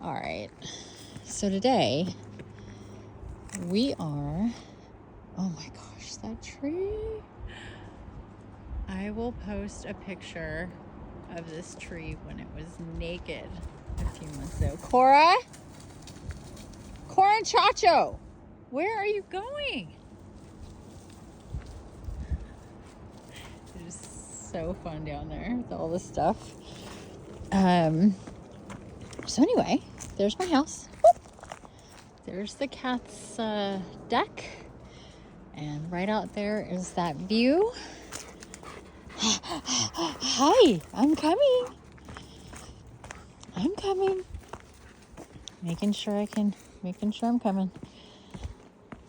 All right. So today we are, oh my gosh, that tree. I will post a picture of this tree when it was naked a few months ago. Cora and Chacho, where are you going? It is so fun down there with all this stuff. So anyway, there's my house. There's the cat's deck. And right out there is that view. Hi, I'm coming. Making sure I'm coming.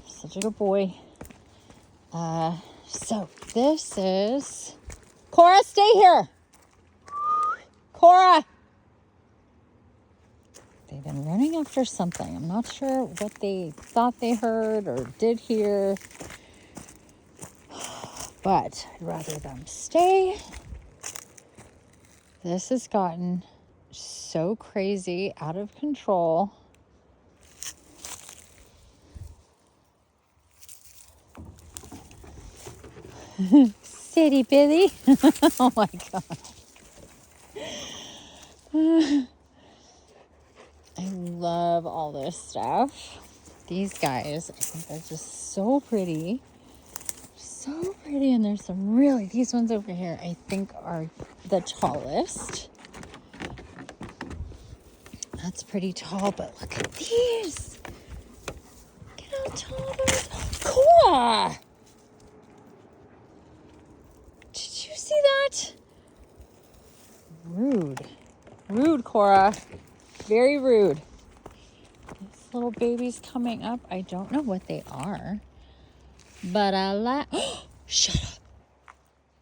Such a good boy. So this is, Cora, stay here. Cora. They've been running after something. I'm not sure what they thought they heard or did hear, but I'd rather them stay. This has gotten so crazy, out of control. City Billy. Oh my God. I love all this stuff. These guys, I think they're just so pretty. So pretty. And there's some really, these ones over here, I think are the tallest. That's pretty tall, but look at these. Look at how tall those are. Cora! Did you see that? Rude, Cora. Very rude. This little baby's coming up. I don't know what they are, but I like. Shut up.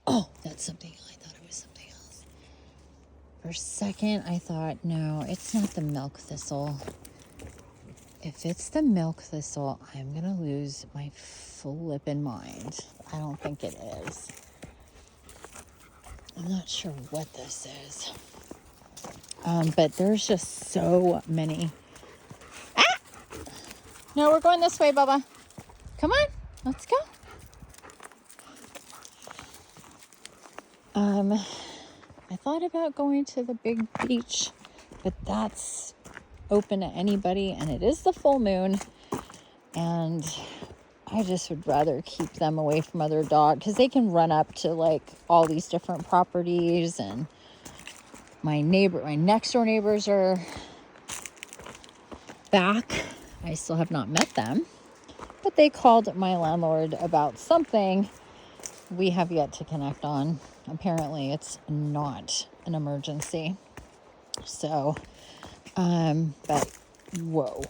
Oh, that's something. I thought it was something else. For a second, I thought, no, it's not the milk thistle. If it's the milk thistle, I'm going to lose my flippin' mind. I don't think it is. I'm not sure what this is. But there's just so many. Ah! No, we're going this way, Bubba. Come on, let's go. I thought about going to the big beach, but that's open to anybody, and it is the full moon, and I just would rather keep them away from other dogs because they can run up to like all these different properties, and my next door neighbors are back. I still have not met them, but they called my landlord about something we have yet to connect on. Apparently it's not an emergency. So, but whoa,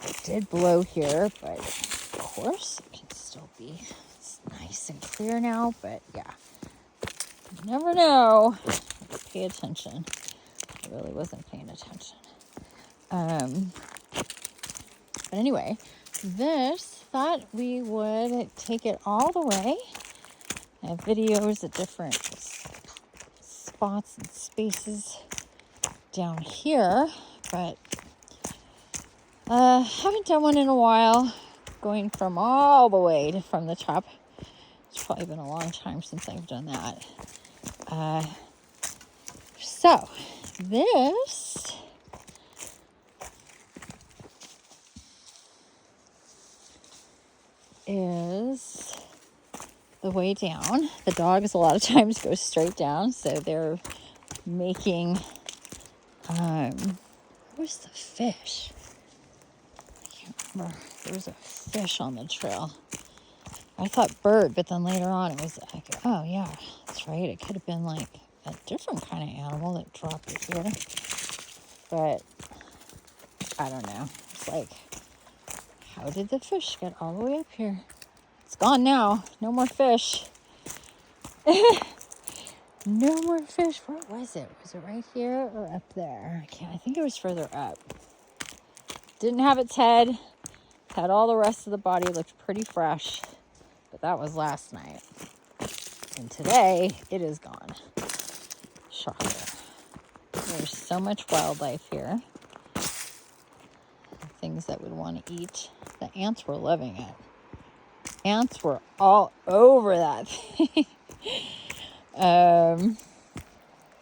it did blow here, but of course it can still be, it's nice and clear now, but yeah, you never know. Pay attention. I really wasn't paying attention. But anyway, thought we would take it all the way. I have videos at different spots and spaces down here, but haven't done one in a while, going from all the way from the top. It's probably been a long time since I've done that. So this is the way down. The dogs a lot of times go straight down, so they're making, where's the fish? I can't remember. There was a fish on the trail. I thought bird, but then later on it was like, oh yeah, that's right. It could have been like a different kind of animal that dropped it here. But I don't know. It's like, how did the fish get all the way up here? It's gone now. No more fish. No more fish. Where was it? Was it right here or up there? I think it was further up. Didn't have its head. Had all the rest of the body. Looked pretty fresh. But that was last night. And today, it is gone. Shocker. There's so much wildlife here. things that would want to eat. The ants were loving it. Ants were all over that thing. I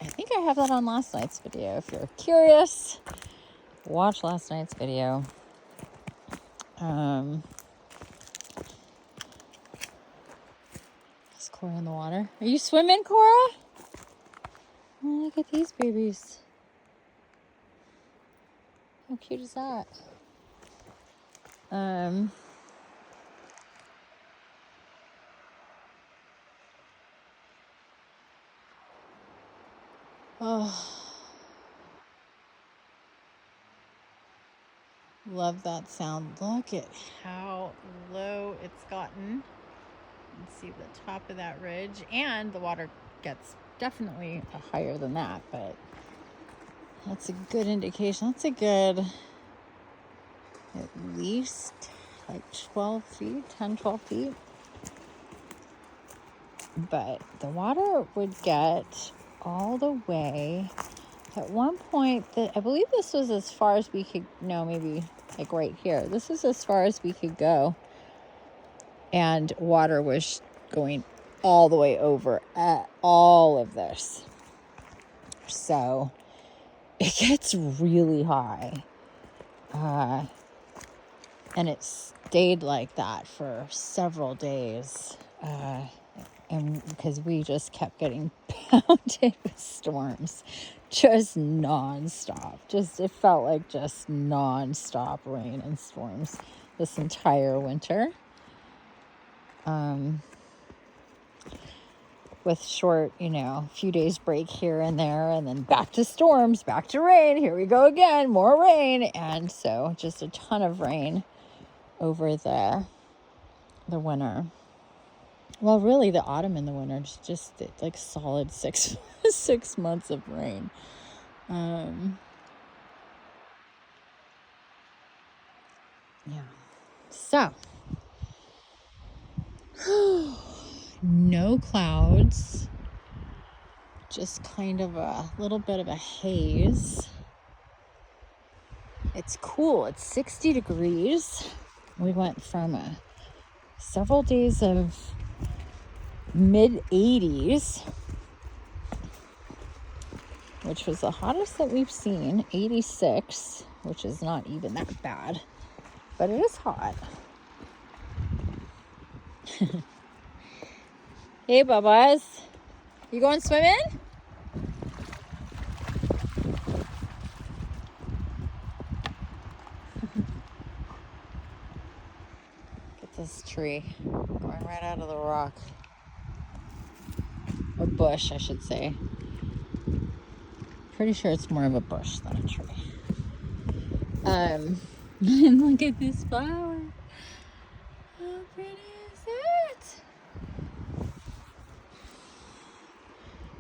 think I have that on last night's video. If you're curious, watch last night's video. Is Cora in the water? Are you swimming, Cora? Oh, look at these babies. How cute is that? Oh, love that sound. Look at how low it's gotten. You can see the top of that ridge, and the water gets definitely higher than that, but that's a good indication. That's a good, at least like 12 feet, 10, 12 feet. But the water would get all the way. At one point, I believe this was as far as we could, no, maybe like right here. This is as far as we could go. And water was going all the way over at all of this. So it gets really high. And it stayed like that for several days. And because we just kept getting pounded with storms, just nonstop. It felt like just nonstop rain and storms this entire winter. With short, few days break here and there, and then back to storms, back to rain. Here we go again, more rain. And so just a ton of rain over the winter. Well, really the autumn and the winter, just like solid 6 months of rain. Yeah. So no clouds, just kind of a little bit of a haze. It's cool. It's 60 degrees. We went from several days of mid 80s, which was the hottest that we've seen, 86, which is not even that bad, but it is hot. Hey, Bubba's. You going swimming? Get this tree going right out of the rock. Or bush, I should say. Pretty sure it's more of a bush than a tree. And look at this flower. How pretty is it?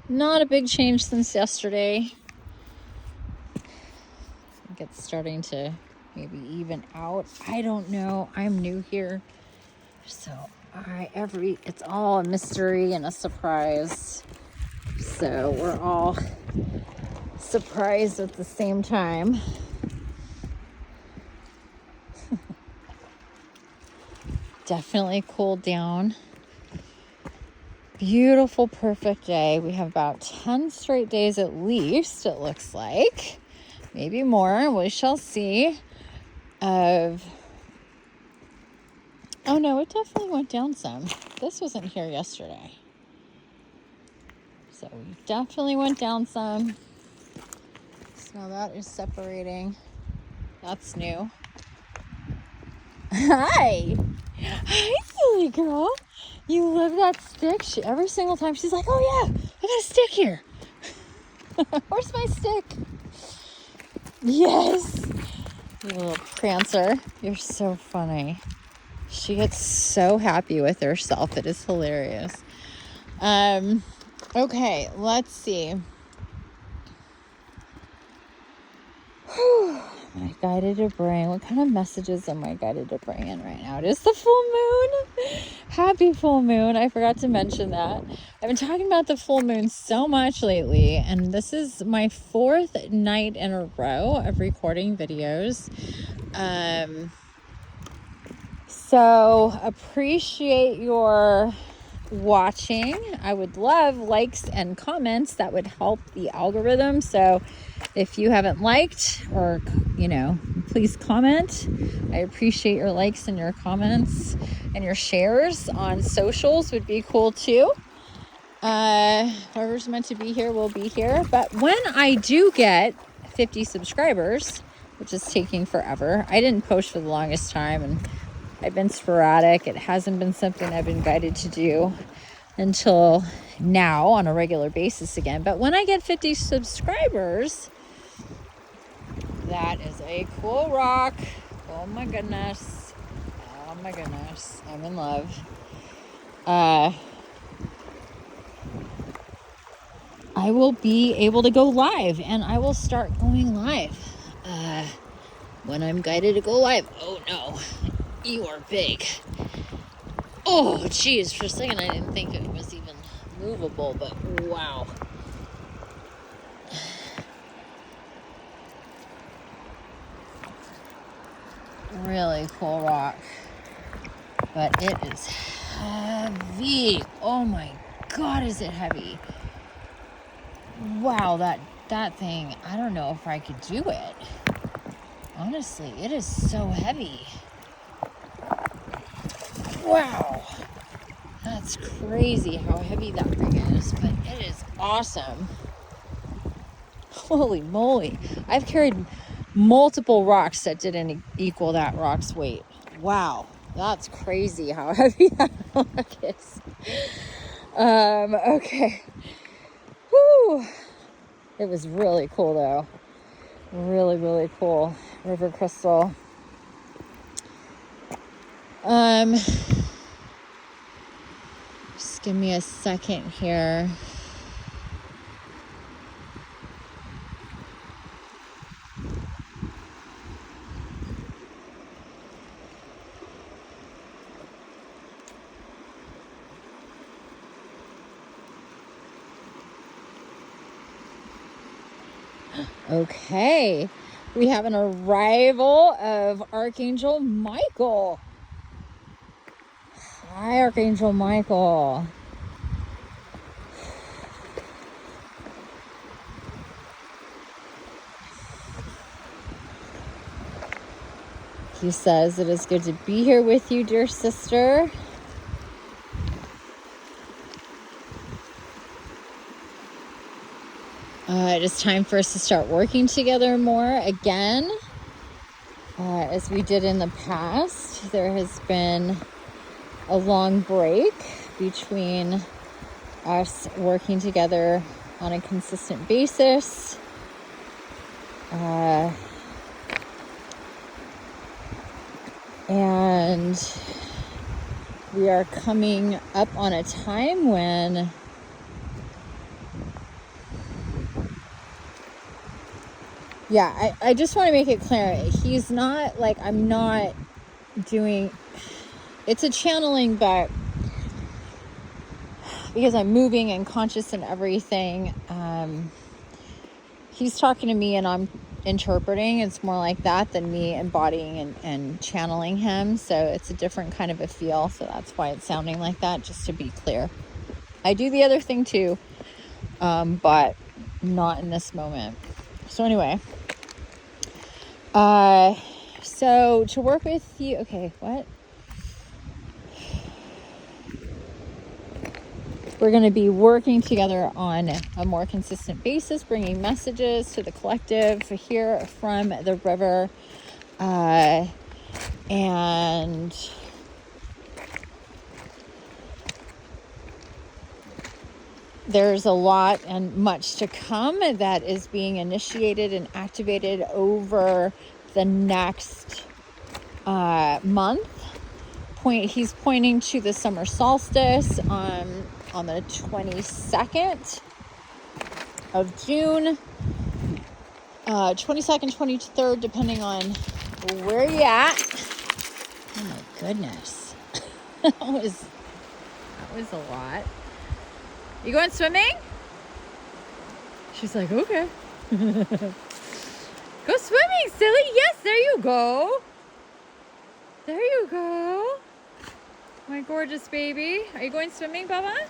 Not a big change since yesterday. I think it's starting to maybe even out. I don't know. I'm new here. So it's all a mystery and a surprise. So we're all surprised at the same time. Definitely cooled down. Beautiful, perfect day. We have about 10 straight days at least, it looks like. Maybe more. We shall see. Oh no, it definitely went down some. This wasn't here yesterday. So we definitely went down some. So that is separating. That's new. Hi. Hi, silly girl. You love that stick? Every single time she's like, oh yeah, I got a stick here. Where's my stick? Yes. You little prancer. You're so funny. She gets so happy with herself. It is hilarious. Okay, let's see. My guided to bring. What kind of messages am I guided to bring in right now? It is the full moon. Happy full moon. I forgot to mention that. I've been talking about the full moon so much lately, and this is my 4th night in a row of recording videos. So appreciate your watching. I would love likes and comments. That would help the algorithm. So if you haven't liked, or please comment. I appreciate your likes and your comments, and your shares on socials would be cool too. Whoever's meant to be here will be here. But when I do get 50 subscribers, which is taking forever, I didn't post for the longest time, and I've been sporadic. It hasn't been something I've been guided to do until now on a regular basis again. But when I get 50 subscribers, that is a cool rock. Oh my goodness. Oh my goodness. I'm in love. I will be able to go live, and I will start going live when I'm guided to go live. Oh no, you are big. Oh geez, for a second I didn't think it was even movable, but wow. Really cool rock, but it is heavy. Oh my god, is it heavy? Wow, that thing, I don't know if I could do it. Honestly, it is so heavy. Wow. That's crazy how heavy that thing is, but it is awesome. Holy moly. I've carried multiple rocks that didn't equal that rock's weight. Wow. That's crazy how heavy that rock is. Okay. Whew. It was really cool though. Really, really cool. River crystal. Just give me a second here. Okay, we have an arrival of Archangel Michael. Hi, Archangel Michael. He says, it is good to be here with you, dear sister. It is time for us to start working together more again. As we did in the past, there has been a long break between us working together on a consistent basis. And we are coming up on a time when I just want to make it clear. He's not like, I'm not doing, it's a channeling, but because I'm moving and conscious and everything, he's talking to me and I'm interpreting. It's more like that than me embodying and channeling him. So it's a different kind of a feel. So that's why it's sounding like that, just to be clear. I do the other thing too, but not in this moment. So anyway, so to work with you, okay, what? We're going to be working together on a more consistent basis, bringing messages to the collective here from the river. And there's a lot and much to come that is being initiated and activated over the next month. He's pointing to the summer solstice on the 22nd of June, 22nd, 23rd, depending on where you're at. Oh my goodness. that was a lot. You going swimming? She's like, okay. Go swimming, silly. Yes, there you go. There you go. My gorgeous baby. Are you going swimming, Bubba?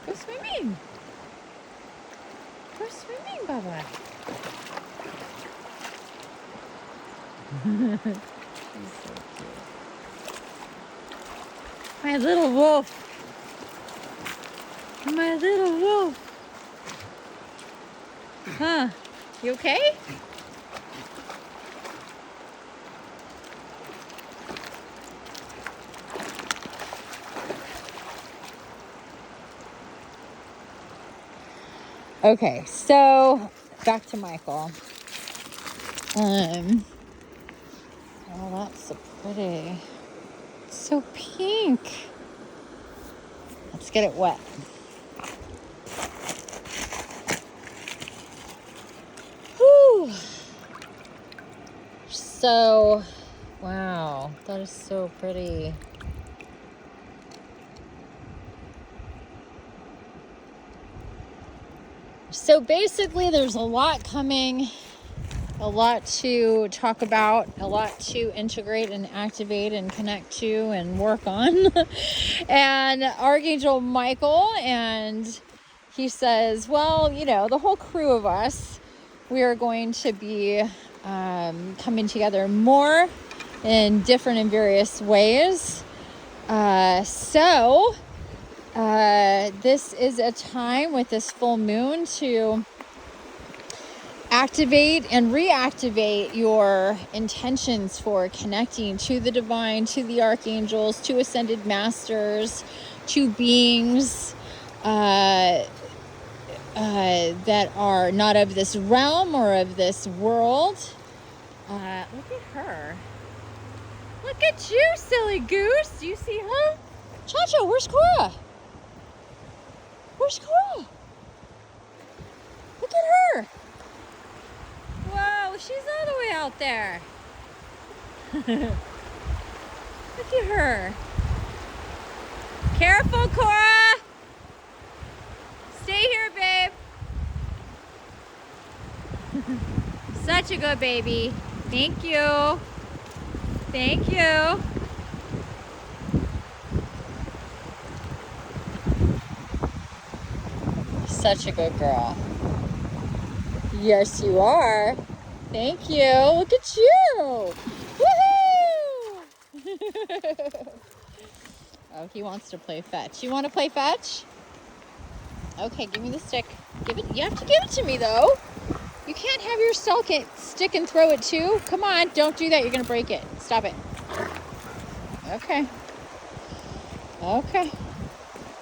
Go swimming. Go swimming, Bubba. He's so cute. My little wolf. My little wolf. Huh? You okay? Okay, so back to Michael. Oh, that's so pretty. It's so pink. Let's get it wet. Whew. So, wow, that is so pretty. So basically there's a lot coming, a lot to talk about, a lot to integrate and activate and connect to and work on. And Archangel Michael, and he says, well, you know, the whole crew of us, we are going to be coming together more in different and various ways. This is a time with this full moon to activate and reactivate your intentions for connecting to the divine, to the archangels, to ascended masters, to beings that are not of this realm or of this world. Look at her. Look at you, silly goose. Do you see her? Cha-Cha, where's Cora? Where's Cora? Look at her. Whoa, she's all the way out there. Look at her. Careful, Cora. Stay here, babe. Such a good baby. Thank you. Thank you. Such a good girl. Yes, you are. Thank you. Look at you. Woohoo! Oh, he wants to play fetch. You want to play fetch? Okay, give me the stick. Give it. You have to give it to me, though. You can't have your stick and throw it, too. Come on. Don't do that. You're going to break it. Stop it. Okay. Okay.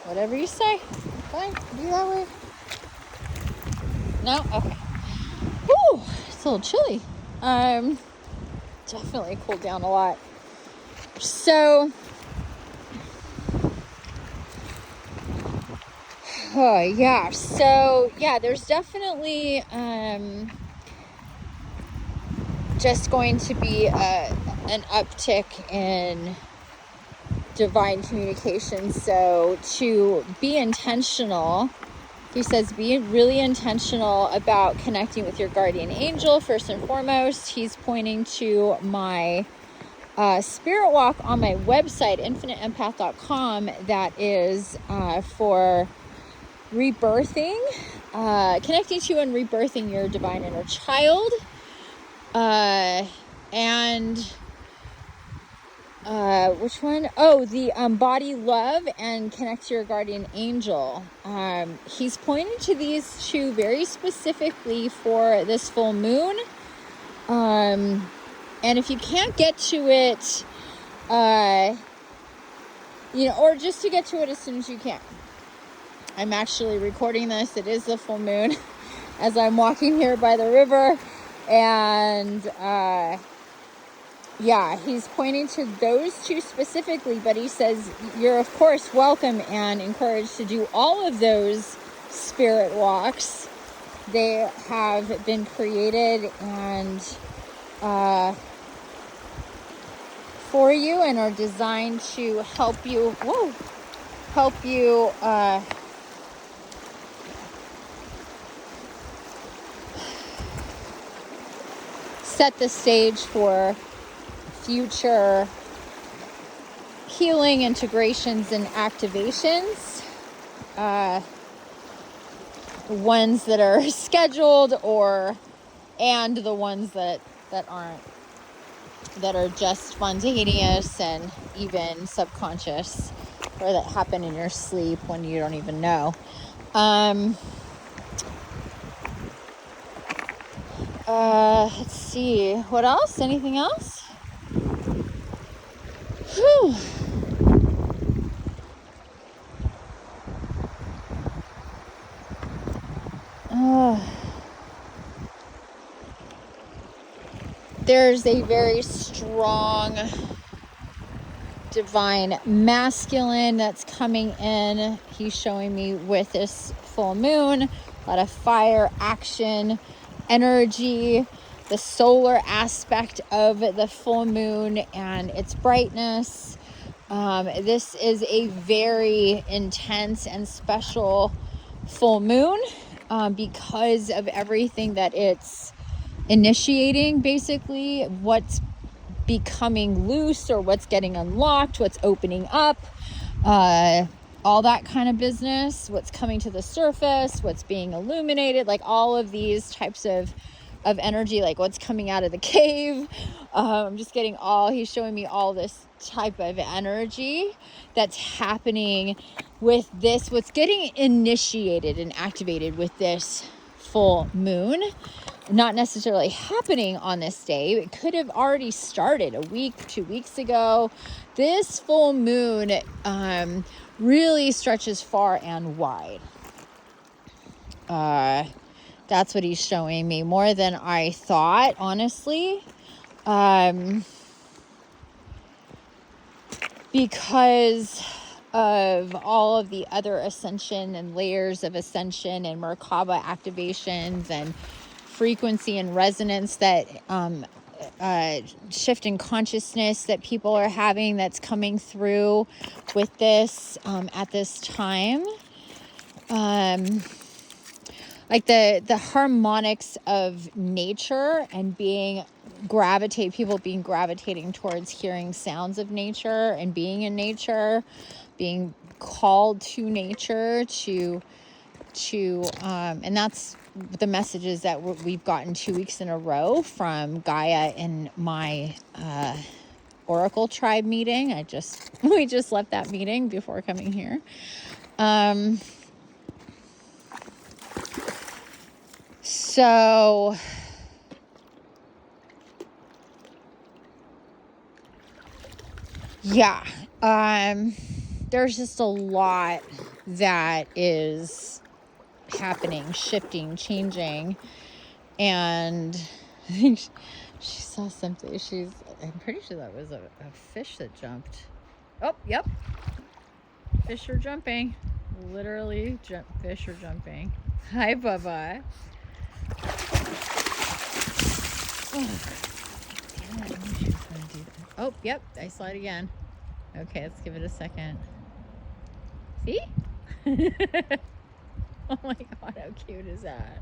Whatever you say. Fine. Do that way. No? Okay. Whew, it's a little chilly. Definitely cooled down a lot. So, yeah. So, yeah, there's definitely just going to be an uptick in divine communication. So, to be intentional, he says, be really intentional about connecting with your guardian angel first and foremost. He's pointing to my spirit walk on my website, infiniteempath.com, that is for rebirthing, connecting to and rebirthing your divine inner child. Which one? Oh, the body love and connect to your guardian angel. He's pointing to these two very specifically for this full moon. And if you can't get to it, or just to get to it as soon as you can. I'm actually recording this. It is the full moon as I'm walking here by the river. And, yeah, he's pointing to those two specifically, but he says you're, of course, welcome and encouraged to do all of those spirit walks. They have been created and for you and are designed to help you, set the stage for future healing, integrations, and activations. Ones that are scheduled and the ones that aren't, that are just spontaneous and even subconscious, or that happen in your sleep when you don't even know. Let's see, what else? Anything else? Whew. There's a very strong divine masculine that's coming in. He's showing me with this full moon, a lot of fire, action, energy, the solar aspect of the full moon and its brightness. This is a very intense and special full moon because of everything that it's initiating, basically what's becoming loose or what's getting unlocked, what's opening up, all that kind of business, what's coming to the surface, what's being illuminated, like all of these types of energy, like what's coming out of the cave. I'm just getting he's showing me all this type of energy that's happening with this, what's getting initiated and activated with this full moon. Not necessarily happening on this day. It could have already started a week, 2 weeks ago. This full moon really stretches far and wide. That's what he's showing me, more than I thought, honestly. Because of all of the other ascension and layers of ascension and Merkaba activations and frequency and resonance that shift in consciousness that people are having, that's coming through with this at this time. Like the harmonics of nature and people being gravitating towards hearing sounds of nature and being in nature, being called to nature and that's the messages that we've gotten 2 weeks in a row from Gaia in my Oracle tribe meeting. We just left that meeting before coming here. So yeah, there's just a lot that is happening, shifting, changing, and I think she saw something. I'm pretty sure that was a fish that jumped. Oh, yep. Fish are jumping. Literally, fish are jumping. Hi, Bubba. Oh, yep, I saw it again. Okay, let's give it a second. See? Oh my god, how cute is that?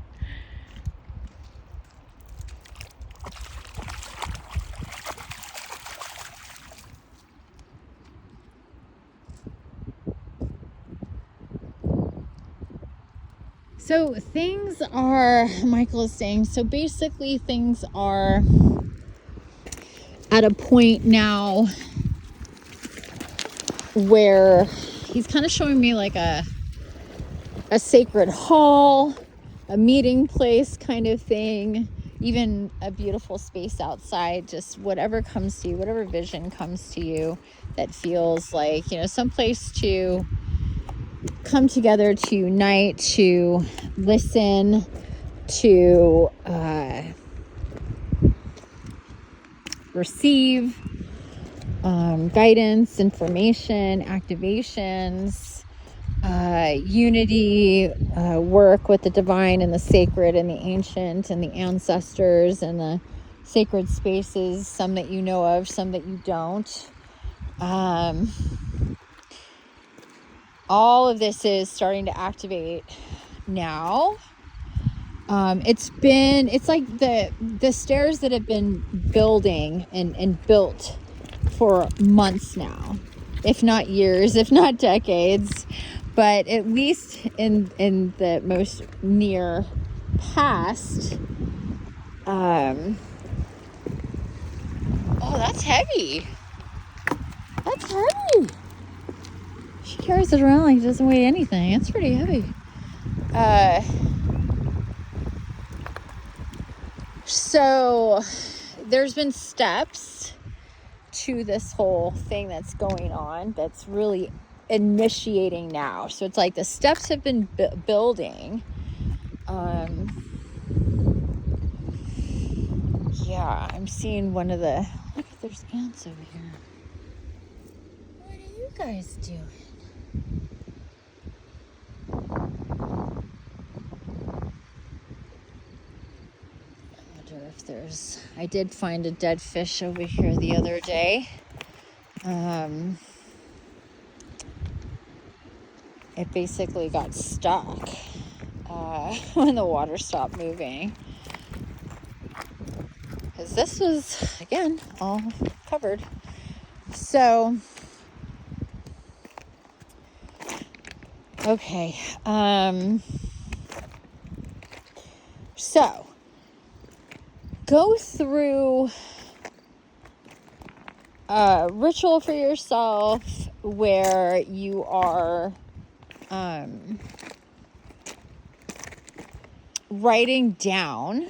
So things are, Michael is saying, so basically things are at a point now where he's kind of showing me like a sacred hall, a meeting place kind of thing, even a beautiful space outside, just whatever comes to you, whatever vision comes to you that feels like, some place to come together, to unite, to listen, to receive guidance, information, activations, unity, work with the divine and the sacred and the ancient and the ancestors and the sacred spaces, some that you know of, some that you don't. All of this is starting to activate now. It's like the stairs that have been building and built for months now, if not years, if not decades, but at least in the most near past. Oh, that's heavy. That's heavy. She carries it around like it doesn't weigh anything. It's pretty heavy. So there's been steps to this whole thing that's going on that's really initiating now. So it's like the steps have been building. Yeah, I'm seeing one of the... Look, there's ants over here. What are you guys doing? If there's... I did find a dead fish over here the other day. It basically got stuck when the water stopped moving, because this was, again, all covered. So okay, so go through a ritual for yourself where you are writing down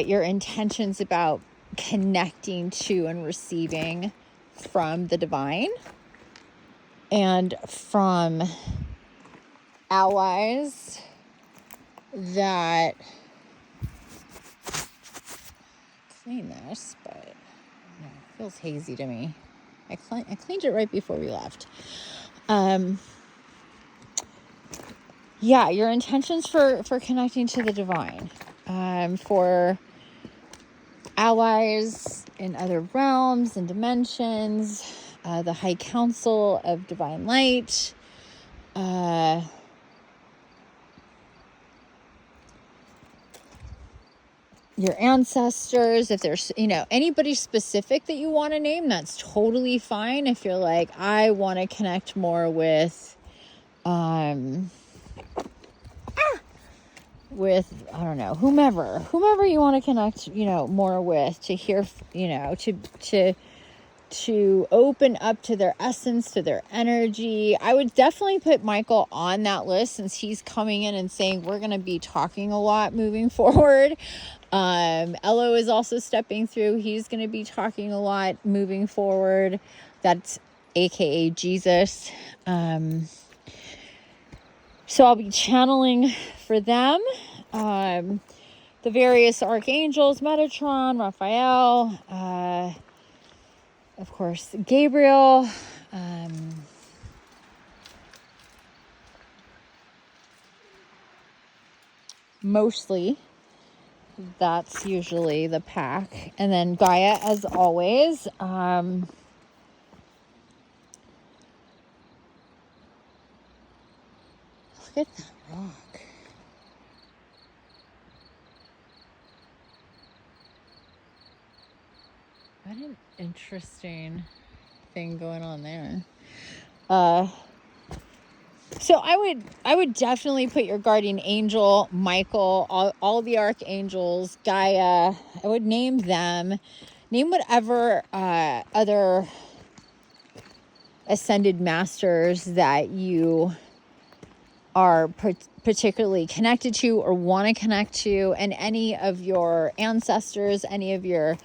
your intentions about connecting to and receiving from the divine and from allies that clean this, but it feels hazy to me. I cleaned it right before we left. Yeah, your intentions for connecting to the divine, for allies in other realms and dimensions, the High Council of Divine Light, your ancestors. If there's, anybody specific that you want to name, that's totally fine. If you're like, I want to connect more with, I don't know, whomever you want to connect, more with, to hear, to open up to their essence, to their energy. I would definitely put Michael on that list, since he's coming in and saying we're going to be talking a lot moving forward. Elo is also stepping through. He's going to be talking a lot moving forward. That's AKA Jesus. So I'll be channeling for them. The various archangels, Metatron, Raphael, of course, Gabriel, mostly. That's usually the pack. And then Gaia, as always. Look at that rock. What an interesting thing going on there. So I would definitely put your guardian angel, Michael, all the archangels, Gaia. I would name them. Name whatever other ascended masters that you are particularly connected to or want to connect to, and any of your ancestors, any of your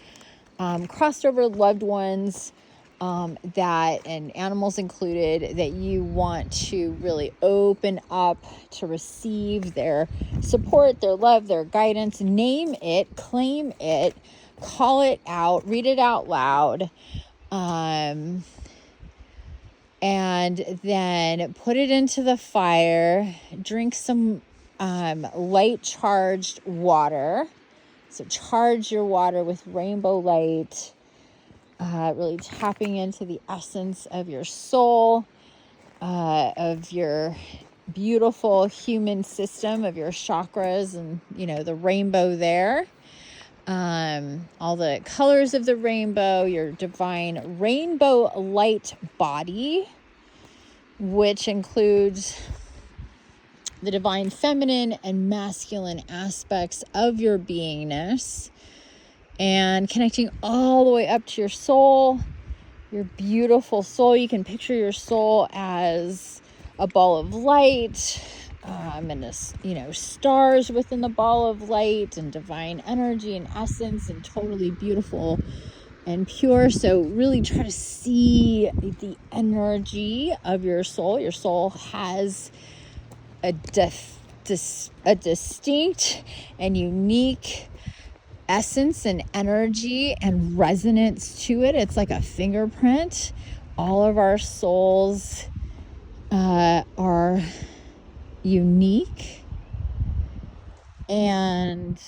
crossed over loved ones, that, and animals included, that you want to really open up to receive their support, their love, their guidance. Name it, claim it, call it out, read it out loud, and then put it into the fire. Drink some light charged water. So charge your water with rainbow light. Really tapping into the essence of your soul, of your beautiful human system of your chakras and, you know, the rainbow there. All the colors of the rainbow, your divine rainbow light body, which includes the divine feminine and masculine aspects of your beingness, and connecting all the way up to your soul, your beautiful soul. You can picture your soul as a ball of light, and this, you know, stars within the ball of light, and divine energy and essence, and totally beautiful and pure. So really try to see the energy of your soul. Your soul has a distinct and unique essence and energy and resonance to it. It's like a fingerprint. All of our souls are unique, and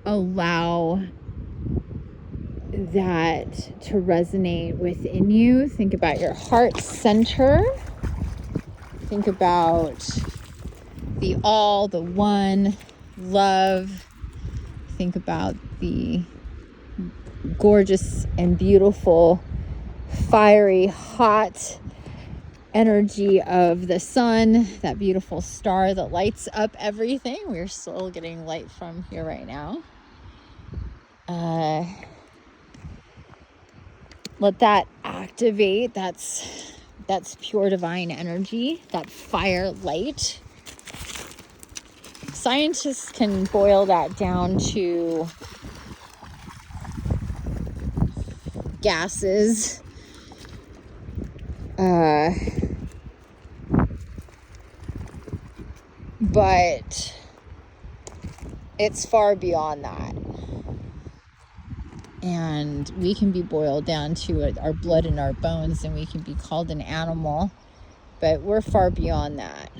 allow that to resonate within you. Think about your heart center. Think about the all, the one, love. Think about the gorgeous and beautiful, fiery, hot energy of the sun, that beautiful star that lights up everything. We're still getting light from here right now. Let that activate. That's pure divine energy, that fire light. Scientists can boil that down to gases, but it's far beyond that. And we can be boiled down to our blood and our bones, and we can be called an animal, but we're far beyond that.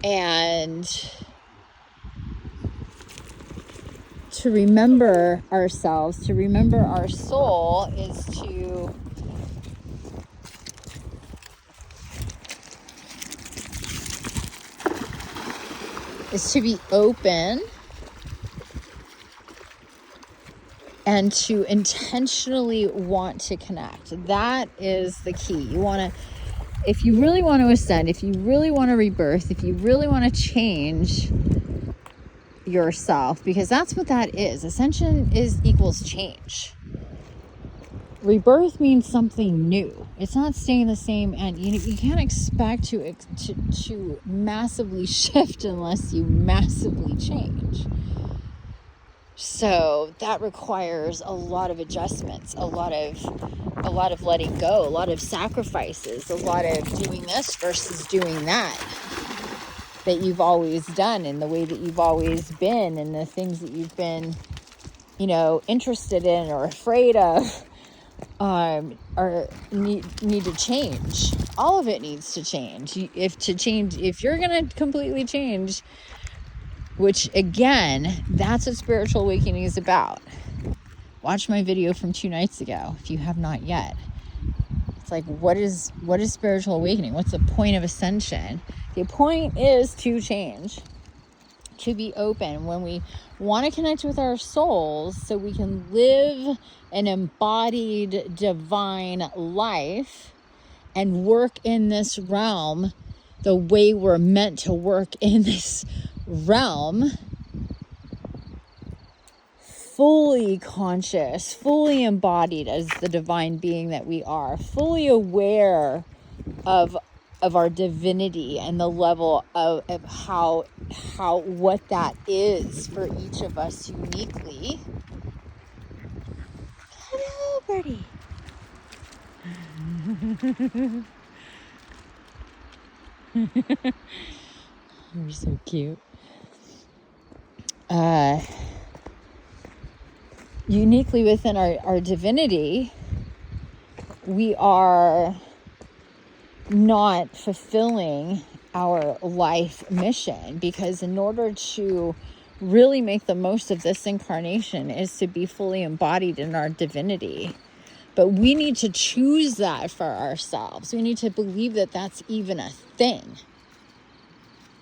And to remember ourselves, to remember our soul, is to be open and to intentionally want to connect. That is the key. You want to, if you really want to ascend, if you really want to rebirth, if you really want to change yourself, because that's what that is. Ascension equals change. Rebirth means something new. It's not staying the same, and you can't expect to massively shift unless you massively change. So that requires a lot of adjustments, a lot of letting go, a lot of sacrifices, a lot of doing this versus doing that you've always done, and the way that you've always been, and the things that you've been, interested in or afraid of, or need to change. All of it needs to change. If you're going to completely change, which again, that's what spiritual awakening is about. Watch my video from 2 nights ago if you have not yet. It's like, what is spiritual awakening? What's the point of ascension? The point is to change, to be open. When we want to connect with our souls so we can live an embodied divine life and work in this realm the way we're meant to work in this realm, fully conscious, fully embodied as the divine being that we are, fully aware of our divinity and the level of how what that is for each of us uniquely. Hello, birdie. You're so cute. Uniquely within our divinity, we are not fulfilling our life mission, because in order to really make the most of this incarnation is to be fully embodied in our divinity. But we need to choose that for ourselves. We need to believe that that's even a thing.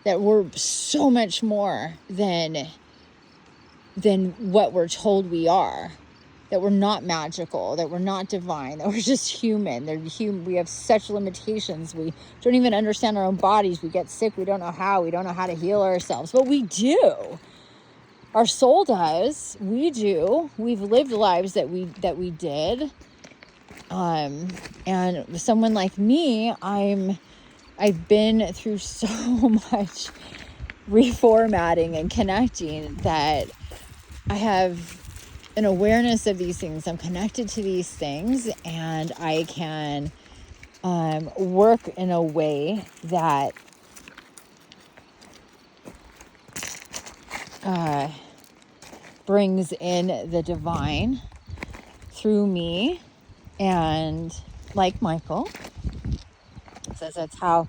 That we're so much more than what we're told we are. That we're not magical, that we're not divine, that we're just human. We have such limitations. We don't even understand our own bodies. We get sick. We don't know how. We don't know how to heal ourselves. But we do. Our soul does. We do. We've lived lives that we did. And someone like me, I've been through so much reformatting and connecting that I have an awareness of these things. I'm connected to these things, and I can work in a way that brings in the divine through me. And like Michael says, that's how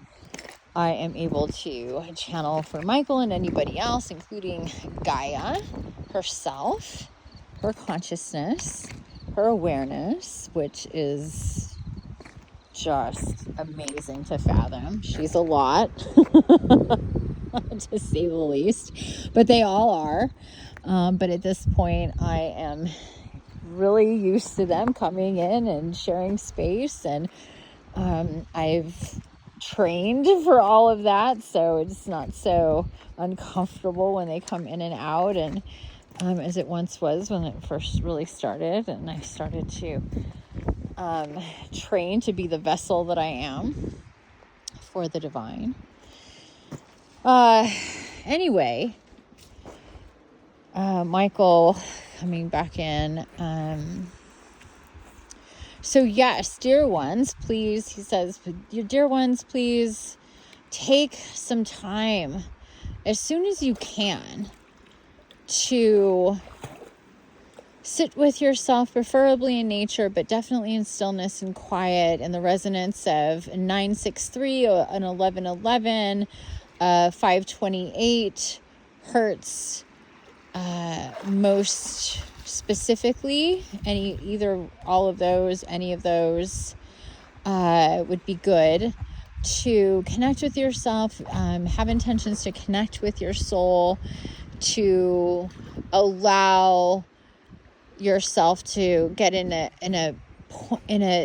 I am able to channel for Michael and anybody else, including Gaia herself, her consciousness, her awareness, which is just amazing to fathom. She's a lot, to say the least, but they all are. But at this point, I am really used to them coming in and sharing space, and I've trained for all of that, so it's not so uncomfortable when they come in and out, and as it once was when it first really started, and I started to train to be the vessel that I am for the divine. Anyway, Michael coming back in. So yes, dear ones, please, he says, your dear ones, please take some time as soon as you can to sit with yourself, preferably in nature, but definitely in stillness and quiet, and the resonance of 963 and 1111, 528 hertz, most specifically. Either all of those, any of those would be good to connect with yourself, have intentions to connect with your soul, to allow yourself to get in a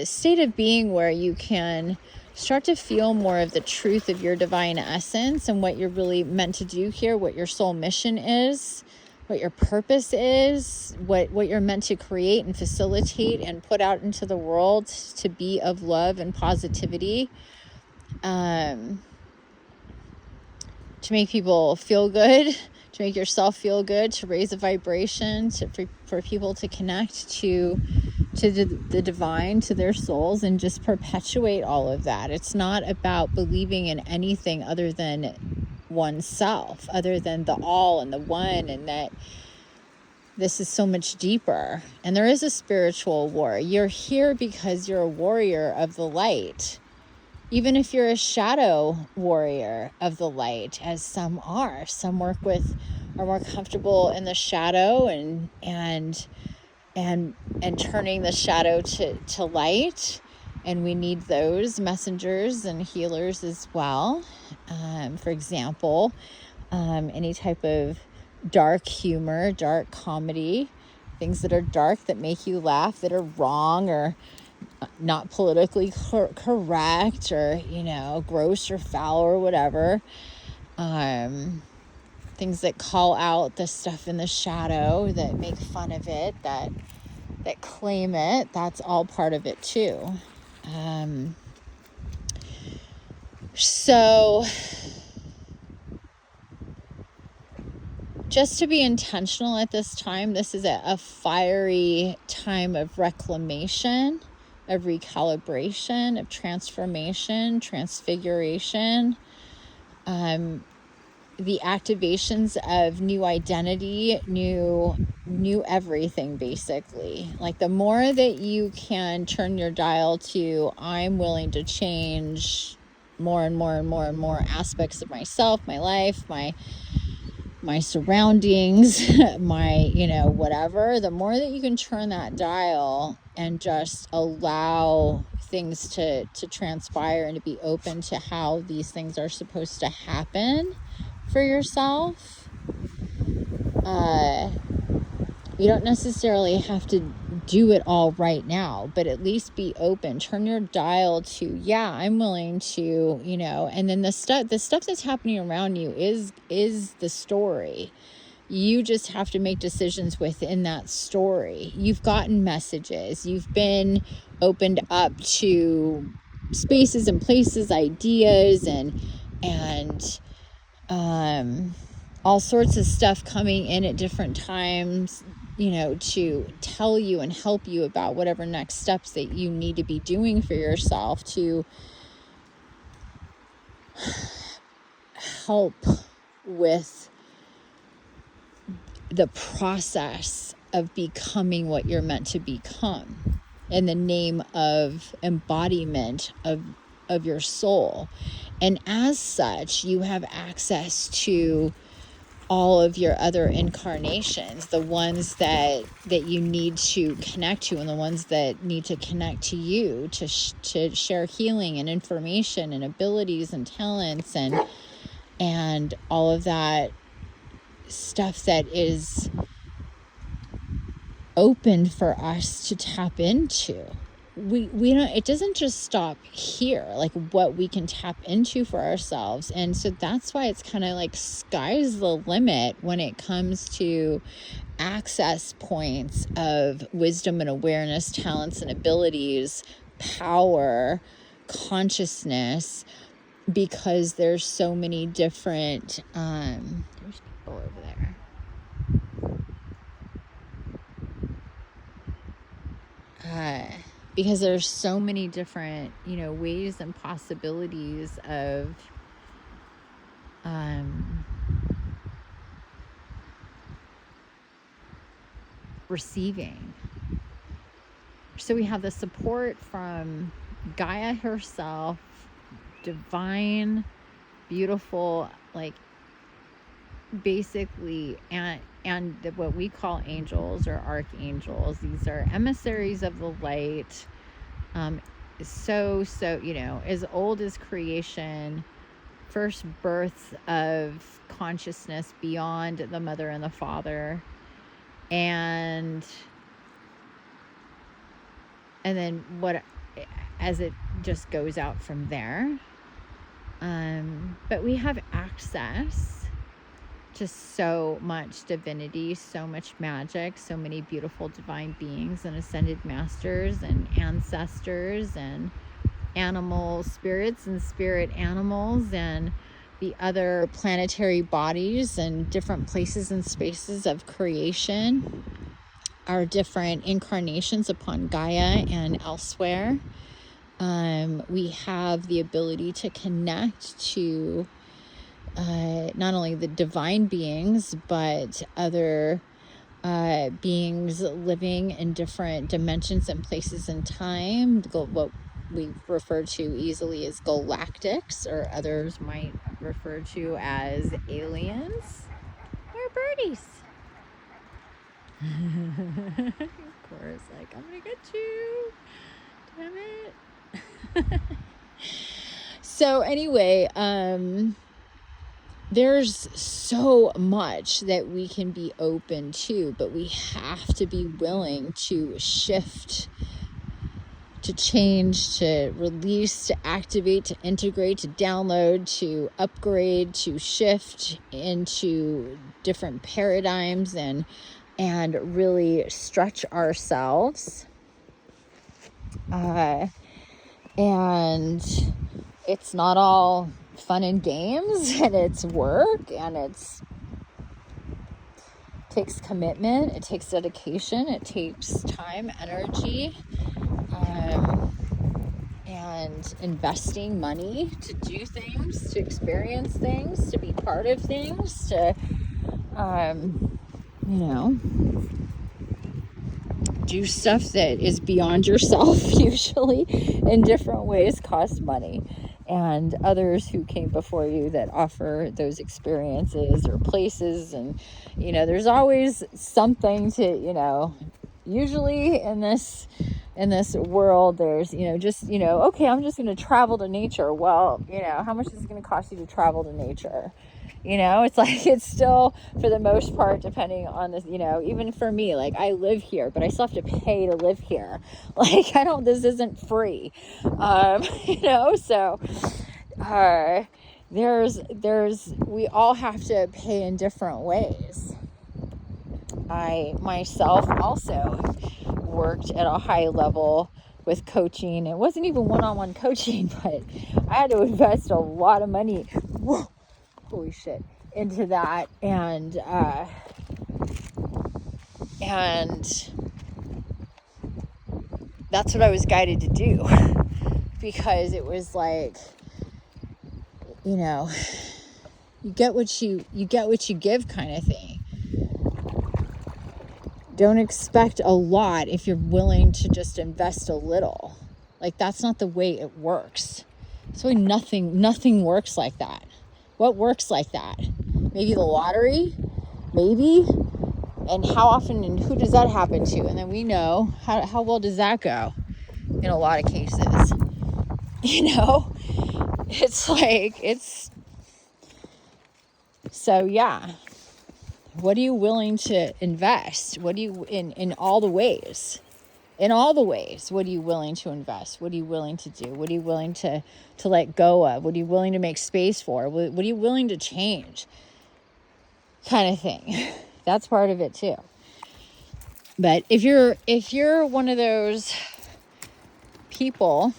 state of being where you can start to feel more of the truth of your divine essence and what you're really meant to do here, what your soul mission is, what your purpose is, what you're meant to create and facilitate and put out into the world to be of love and positivity, to make people feel good, to make yourself feel good, to raise a vibration, for people to connect to the divine, to their souls, and just perpetuate all of that. It's not about believing in anything other than oneself, other than the all and the one, and that this is so much deeper. And there is a spiritual war. You're here because you're a warrior of the light. Even if you're a shadow warrior of the light, as some are. Some are more comfortable in the shadow and turning the shadow to light. And we need those messengers and healers as well. For example, any type of dark humor, dark comedy, things that are dark that make you laugh, that are wrong or not politically correct, or gross or foul or whatever, things that call out the stuff in the shadow, that make fun of it, that claim it, that's all part of it too. So just to be intentional at this time, this is a fiery time of reclamation, of recalibration, of transformation, transfiguration, the activations of new identity, new everything, basically. Like, the more that you can turn your dial to, I'm willing to change more and more and more and more aspects of myself, my life, my my surroundings, my, you know, whatever, the more that you can turn that dial and just allow things to transpire and to be open to how these things are supposed to happen for yourself. You don't necessarily have to do it all right now, but at least be open. Turn your dial to, yeah, I'm willing to, you know, and then the stuff that's happening around you is the story. You just have to make decisions within that story. You've gotten messages. You've been opened up to spaces and places, ideas, and all sorts of stuff coming in at different times, you know, to tell you and help you about whatever next steps that you need to be doing for yourself to help with the process of becoming what you're meant to become in the name of embodiment of your soul. And as such, you have access to all of your other incarnations, the ones that you need to connect to and the ones that need to connect to you to share healing and information and abilities and talents and all of that stuff that is open for us to tap into. We don't, it doesn't just stop here, like what we can tap into for ourselves. And so that's why it's kind of like sky's the limit when it comes to access points of wisdom and awareness, talents and abilities, power, consciousness, because there's so many different there's people over there. Because there's so many different, you know, ways and possibilities of receiving. So we have the support from Gaia herself, divine, beautiful, like basically, and what we call angels or archangels. These are emissaries of the light. So, you know, as old as creation, first birth of consciousness beyond the mother and the father, and then what, as it just goes out from there. But we have access to so much divinity, so much magic, so many beautiful divine beings and ascended masters and ancestors and animal spirits and spirit animals and the other planetary bodies and different places and spaces of creation, our different incarnations upon Gaia and elsewhere. We have the ability to connect to not only the divine beings, but other beings living in different dimensions and places in time, what we refer to easily as galactics, or others might refer to as aliens or birdies. Of course, like, I'm gonna get you, damn it. So anyway, there's so much that we can be open to, but we have to be willing to shift, to change, to release, to activate, to integrate, to download, to upgrade, to shift into different paradigms and really stretch ourselves. And it's not all fun and games, and it's work, and it takes commitment, it takes dedication, it takes time, energy, and investing money to do things, to experience things, to be part of things, to you know, do stuff that is beyond yourself, usually in different ways, costs money. and others who came before you that offer those experiences or places. And, there's always something to, usually in this world, there's, okay, I'm just going to travel to nature. Well, how much is it going to cost you to travel to nature? It's like, it's still, for the most part, depending on this, even for me, like, I live here, but I still have to pay to live here. Like, this isn't free. So, we all have to pay in different ways. I myself also worked at a high level with coaching. It wasn't even one-on-one coaching, but I had to invest a lot of money. Whoa. Holy shit, into that, and that's what I was guided to do, because it was like, you get what you give, kind of thing. Don't expect a lot if you're willing to just invest a little. Like, that's not the way it works. So nothing works like that. What works like that? Maybe the lottery? Maybe? And how often and who does that happen to? And then we know, how well does that go in a lot of cases? It's like, so yeah. What are you willing to invest? What do you, in all the ways? In all the ways, what are you willing to invest? What are you willing to do? What are you willing to let go of? What are you willing to make space for? What are you willing to change? Kind of thing. That's part of it too. But if you're one of those people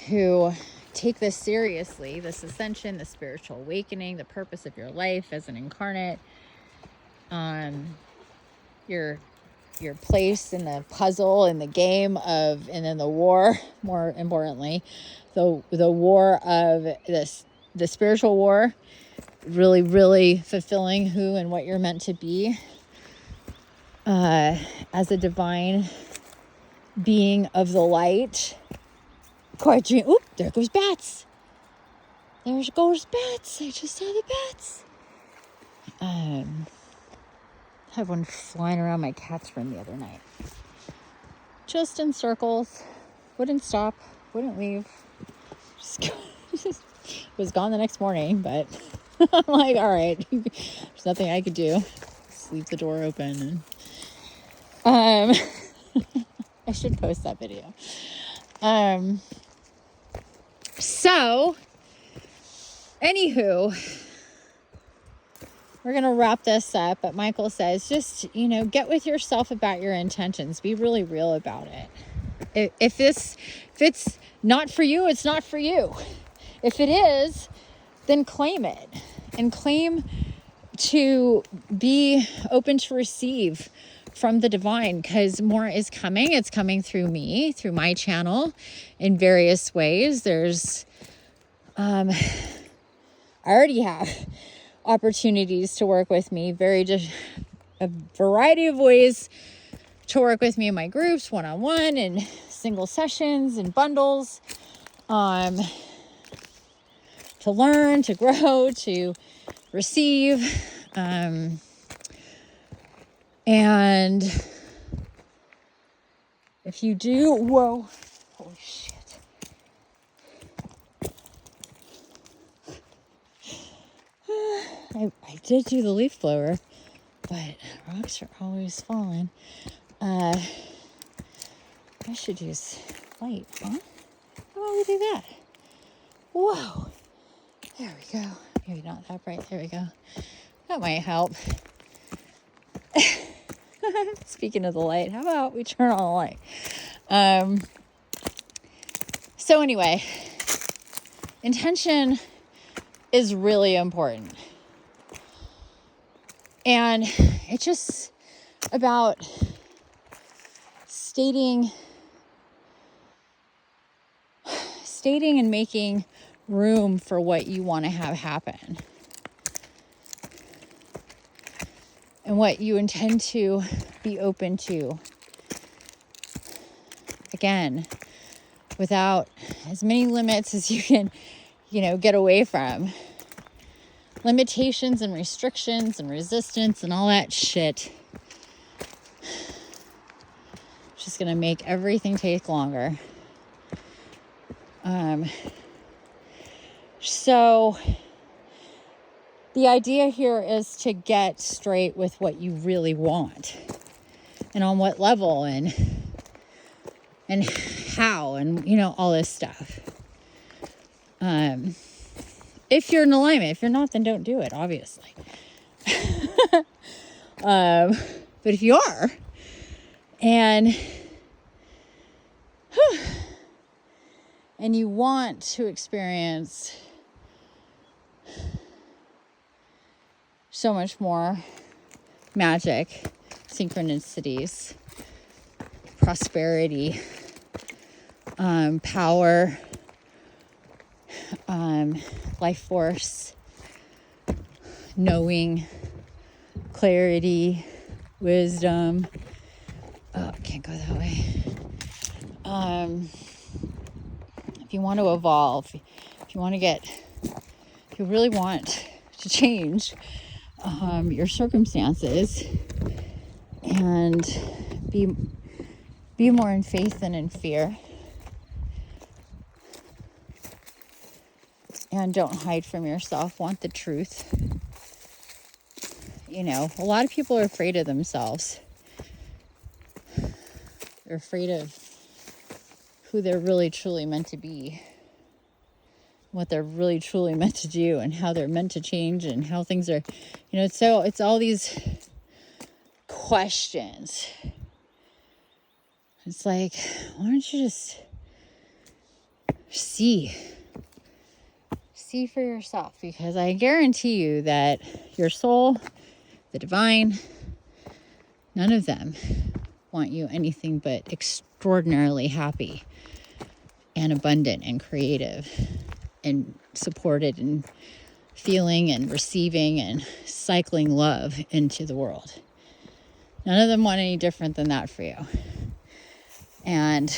who take this seriously, this ascension, the spiritual awakening, the purpose of your life as an incarnate, your place in the puzzle, in the game of, and then the war, more importantly, the war of this, the spiritual war, really, really fulfilling who and what you're meant to be as a divine being of the light. Quadrine. Oop, there goes bats. There goes bats. I just saw the bats. I had one flying around my cat's room the other night. Just in circles. Wouldn't stop. Wouldn't leave. Just was gone the next morning, but I'm like, all right. There's nothing I could do. Just leave the door open. And, I should post that video. So, anywho, we're going to wrap this up, but Michael says, just, get with yourself about your intentions. Be really real about it. If it's not for you, it's not for you. If it is, then claim it, and claim to be open to receive from the divine, because more is coming. It's coming through me, through my channel in various ways. There's, I already have opportunities to work with me, a variety of ways to work with me in my groups, one-on-one and single sessions and bundles, to learn, to grow, to receive, and if you do, whoa, holy shit. I did do the leaf blower, but rocks are always falling. I should use light, huh? How about we do that? Whoa. There we go. Maybe not that bright. There we go. That might help. Speaking of the light, how about we turn on the light? So anyway, intention is really important. And it's just about stating and making room for what you want to have happen. And what you intend to be open to. Again, without as many limits as you can, get away from. Limitations and restrictions and resistance and all that shit. Just going to make everything take longer. So the idea here is to get straight with what you really want and on what level and how and, all this stuff. If you're in alignment. If you're not, then don't do it, obviously. But if you are, and you want to experience so much more magic, synchronicities, prosperity, power, life force, knowing, clarity, wisdom. Oh, I can't go that way. If you want to evolve, if you really want to change your circumstances and be more in faith than in fear, and don't hide from yourself, want the truth. A lot of people are afraid of themselves. They're afraid of who they're really truly meant to be, what they're really truly meant to do, and how they're meant to change, and how things are, so it's all these questions. It's like, why don't you just see for yourself? Because I guarantee you that your soul, the divine, none of them want you anything but extraordinarily happy and abundant and creative and supported and feeling and receiving and cycling love into the world. None of them want any different than that for you. And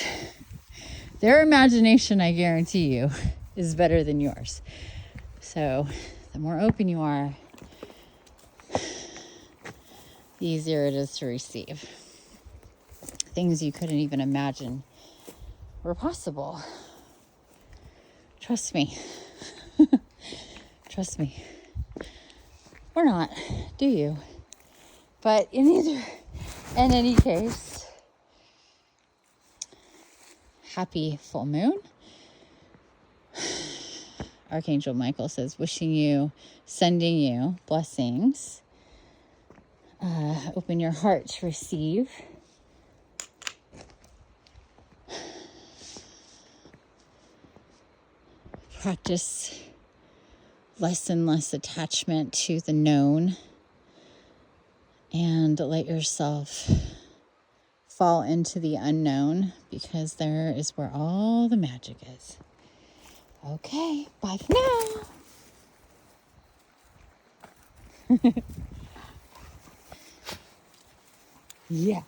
their imagination, I guarantee you, is better than yours. So the more open you are, the easier it is to receive. Things you couldn't even imagine were possible. Trust me. Trust me. Or not, do you? But in any case, happy full moon. Archangel Michael says, sending you blessings. Open your heart to receive. Practice less and less attachment to the known, and let yourself fall into the unknown, because there is where all the magic is. Okay, bye for now. Yeah.